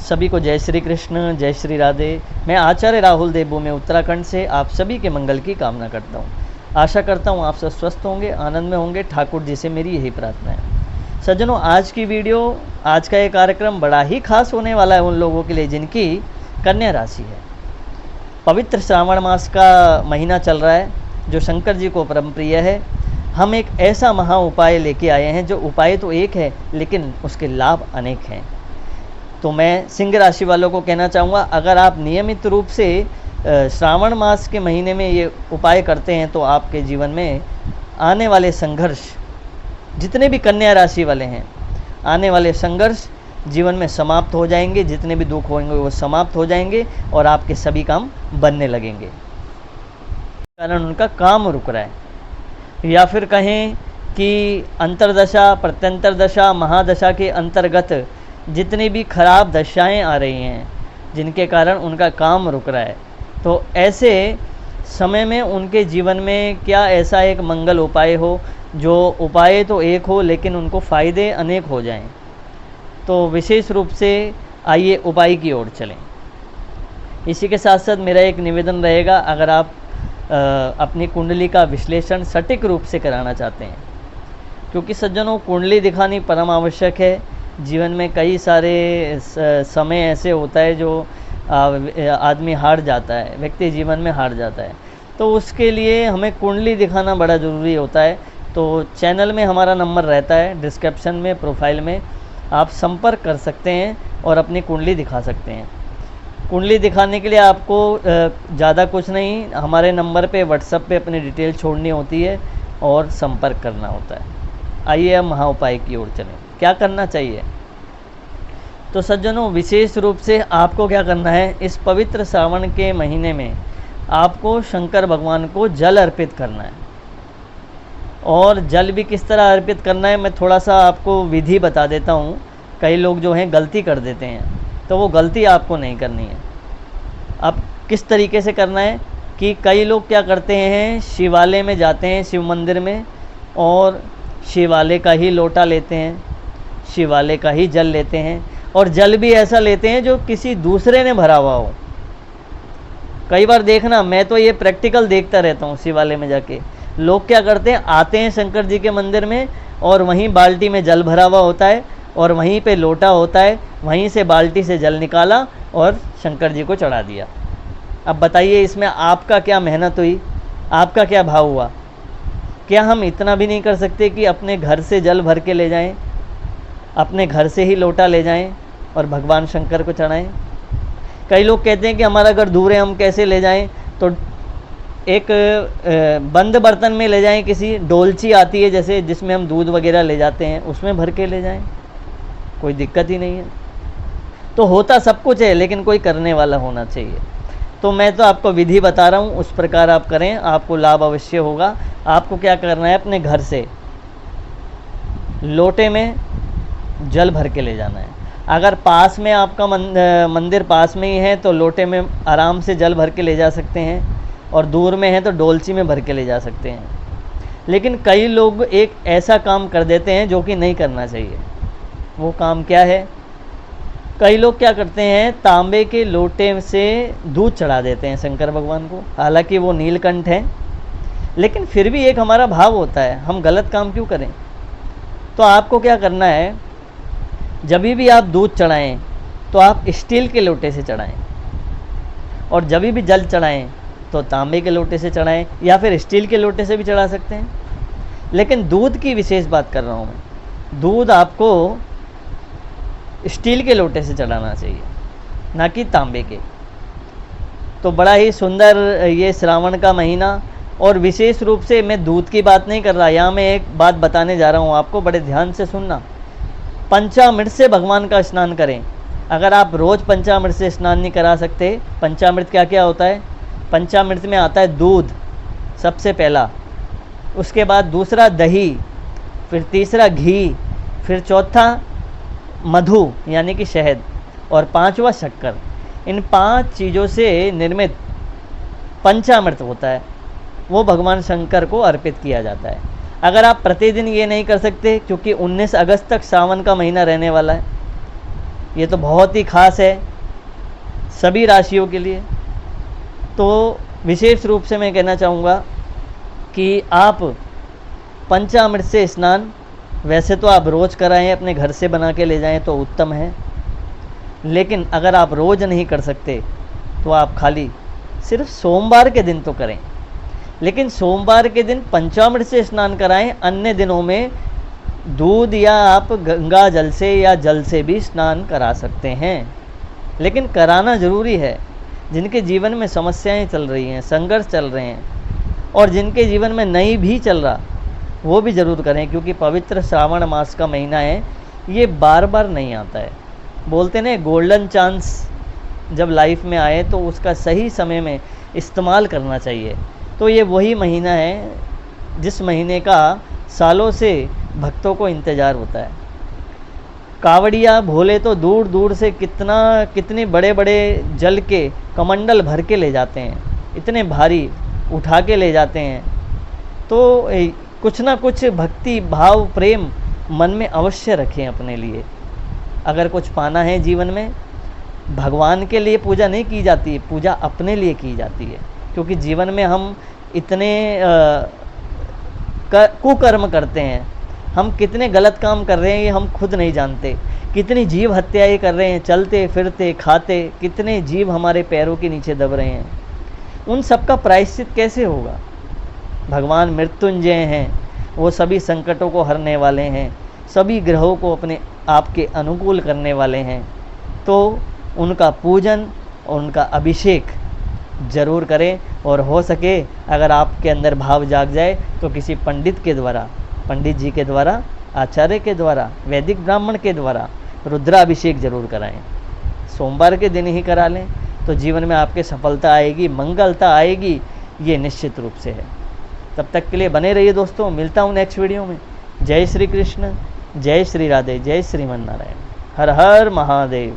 सभी को जय श्री कृष्ण, जय श्री राधे। मैं आचार्य राहुल देवभूमि उत्तराखंड से आप सभी के मंगल की कामना करता हूँ। आशा करता हूँ आप सब स्वस्थ होंगे, आनंद में होंगे। ठाकुर जी से मेरी यही प्रार्थना है। सज्जनों, आज की वीडियो, आज का ये कार्यक्रम बड़ा ही खास होने वाला है उन लोगों के लिए जिनकी कन्या राशि है। पवित्र श्रावण मास का महीना चल रहा है जो शंकर जी को परम प्रिय है। हम एक ऐसा महा उपाय लेके आए हैं जो उपाय तो एक है लेकिन उसके लाभ अनेक हैं। तो मैं सिंह राशि वालों को कहना चाहूँगा, अगर आप नियमित रूप से श्रावण मास के महीने में ये उपाय करते हैं तो आपके जीवन में आने वाले संघर्ष, जितने भी कन्या राशि वाले हैं, आने वाले संघर्ष जीवन में समाप्त हो जाएंगे। जितने भी दुख होंगे वो समाप्त हो जाएंगे और आपके सभी काम बनने लगेंगे। कारण उनका काम रुक रहा है, या फिर कहें कि अंतरदशा, प्रत्यंतर दशा, महादशा के अंतर्गत जितनी भी खराब दशाएं आ रही हैं जिनके कारण उनका काम रुक रहा है, तो ऐसे समय में उनके जीवन में क्या ऐसा एक मंगल उपाय हो जो उपाय तो एक हो लेकिन उनको फ़ायदे अनेक हो जाएं। तो विशेष रूप से आइए उपाय की ओर चलें। इसी के साथ साथ मेरा एक निवेदन रहेगा, अगर आप अपनी कुंडली का विश्लेषण सटीक रूप से कराना चाहते हैं, क्योंकि सज्जनों कुंडली दिखानी परम आवश्यक है। जीवन में कई सारे समय ऐसे होता है जो आदमी हार जाता है, व्यक्ति जीवन में हार जाता है, तो उसके लिए हमें कुंडली दिखाना बड़ा ज़रूरी होता है। तो चैनल में हमारा नंबर रहता है, डिस्क्रिप्शन में, प्रोफाइल में आप संपर्क कर सकते हैं और अपनी कुंडली दिखा सकते हैं। कुंडली दिखाने के लिए आपको ज़्यादा कुछ नहीं, हमारे नंबर पे व्हाट्सएप पे अपनी डिटेल छोड़नी होती है और संपर्क करना होता है। आइए अब महा उपाय की ओर चलें। क्या करना चाहिए? तो सज्जनों, विशेष रूप से आपको क्या करना है, इस पवित्र सावन के महीने में आपको शंकर भगवान को जल अर्पित करना है। और जल भी किस तरह अर्पित करना है मैं थोड़ा सा आपको विधि बता देता हूँ। कई लोग जो हैं गलती कर देते हैं, तो वो गलती आपको नहीं करनी है। अब किस तरीके से करना है कि कई लोग क्या करते हैं, शिवालय में जाते हैं, शिव मंदिर में, और शिवालय का ही लोटा लेते हैं, शिवालय का ही जल लेते हैं, और जल भी ऐसा लेते हैं जो किसी दूसरे ने भरा हुआ हो। कई बार देखना, मैं तो ये प्रैक्टिकल देखता रहता हूँ, शिवालय में जाके लोग क्या करते हैं, आते हैं शंकर जी के मंदिर में और वहीं बाल्टी में जल भरा हुआ होता है और वहीं पे लोटा होता है, वहीं से बाल्टी से जल निकाला और शंकर जी को चढ़ा दिया। अब बताइए इसमें आपका क्या मेहनत हुई, आपका क्या भाव हुआ? क्या हम इतना भी नहीं कर सकते कि अपने घर से जल भर के ले जाएं, अपने घर से ही लोटा ले जाएं और भगवान शंकर को चढ़ाएं? कई लोग कहते हैं कि हमारा घर दूर है, हम कैसे ले जाएं? तो एक बंद बर्तन में ले जाएं, किसी डोलची आती है जैसे, जिसमें हम दूध वगैरह ले जाते हैं, उसमें भर के ले जाएं, कोई दिक्कत ही नहीं है। तो होता सब कुछ है लेकिन कोई करने वाला होना चाहिए। तो मैं तो आपको विधि बता रहा हूँ, उस प्रकार आप करें, आपको लाभ अवश्य होगा। आपको क्या करना है, अपने घर से लोटे में जल भर के ले जाना है। अगर पास में आपका मंदिर पास में ही है तो लोटे में आराम से जल भर के ले जा सकते हैं, और दूर में है तो डोलची में भर के ले जा सकते हैं। लेकिन कई लोग एक ऐसा काम कर देते हैं जो कि नहीं करना चाहिए। वो काम क्या है? कई लोग क्या करते हैं, तांबे के लोटे से दूध चढ़ा देते हैं शंकर भगवान को। हालांकि वो नीलकंठ है, लेकिन फिर भी एक हमारा भाव होता है, हम गलत काम क्यों करें? तो आपको क्या करना है, जब भी आप दूध चढ़ाएं तो आप स्टील के लोटे से चढ़ाएं, और जब भी जल चढ़ाएं तो तांबे के लोटे से चढ़ाएं, या फिर स्टील के लोटे से भी चढ़ा सकते हैं। लेकिन दूध की विशेष बात कर रहा हूँ मैं। दूध आपको स्टील के लोटे से चढ़ाना चाहिए, ना कि तांबे के। तो बड़ा ही सुंदर ये श्रावण का महीना, और विशेष रूप से मैं दूध की बात नहीं कर रहा, यहाँ मैं एक बात बताने जा रहा हूँ आपको, बड़े ध्यान से सुनना। पंचामृत से भगवान का स्नान करें। अगर आप रोज़ पंचामृत से स्नान नहीं करा सकते, पंचामृत क्या क्या होता है? पंचामृत में आता है दूध सबसे पहला, उसके बाद दूसरा दही, फिर तीसरा घी, फिर चौथा मधु यानी कि शहद, और पांचवा शक्कर। इन 5 चीज़ों से निर्मित पंचामृत होता है, वो भगवान शंकर को अर्पित किया जाता है। अगर आप प्रतिदिन ये नहीं कर सकते, क्योंकि 19 अगस्त तक सावन का महीना रहने वाला है, ये तो बहुत ही खास है सभी राशियों के लिए। तो विशेष रूप से मैं कहना चाहूँगा कि आप पंचामृत से स्नान वैसे तो आप रोज़ कराएं, अपने घर से बना के ले जाएं तो उत्तम है, लेकिन अगर आप रोज़ नहीं कर सकते तो आप खाली सिर्फ सोमवार के दिन तो करें। लेकिन सोमवार के दिन पंचामृत से स्नान कराएं, अन्य दिनों में दूध या आप गंगा जल से या जल से भी स्नान करा सकते हैं, लेकिन कराना ज़रूरी है। जिनके जीवन में समस्याएं चल रही हैं, संघर्ष चल रहे हैं, और जिनके जीवन में नहीं भी चल रहा, वो भी ज़रूर करें, क्योंकि पवित्र श्रावण मास का महीना है, ये बार बार नहीं आता है। बोलते ना गोल्डन चांस जब लाइफ में आए तो उसका सही समय में इस्तेमाल करना चाहिए। तो ये वही महीना है जिस महीने का सालों से भक्तों को इंतज़ार होता है। कावड़िया भोले तो दूर दूर से कितने बड़े बड़े जल के कमंडल भर के ले जाते हैं, इतने भारी उठा के ले जाते हैं। तो कुछ ना कुछ भक्ति भाव प्रेम मन में अवश्य रखें अपने लिए। अगर कुछ पाना है जीवन में, भगवान के लिए पूजा नहीं की जाती है, पूजा अपने लिए की जाती है। क्योंकि जीवन में हम इतने कुकर्म करते हैं, हम कितने गलत काम कर रहे हैं ये हम खुद नहीं जानते। कितनी जीव हत्याएं कर रहे हैं, चलते फिरते खाते, कितने जीव हमारे पैरों के नीचे दब रहे हैं। उन सब का प्रायश्चित कैसे होगा? भगवान मृत्युंजय हैं, वो सभी संकटों को हरने वाले हैं, सभी ग्रहों को अपने आपके अनुकूल करने वाले हैं। तो उनका पूजन और उनका अभिषेक जरूर करें, और हो सके अगर आपके अंदर भाव जाग जाए तो किसी पंडित के द्वारा, पंडित जी के द्वारा, आचार्य के द्वारा, वैदिक ब्राह्मण के द्वारा रुद्राभिषेक जरूर कराएं। सोमवार के दिन ही करा लें तो जीवन में आपके सफलता आएगी, मंगलता आएगी, ये निश्चित रूप से है। तब तक के लिए बने रहिए दोस्तों, मिलता हूँ नेक्स्ट वीडियो में। जय श्री कृष्ण, जय श्री राधे, जय श्रीमन नारायण, हर हर महादेव।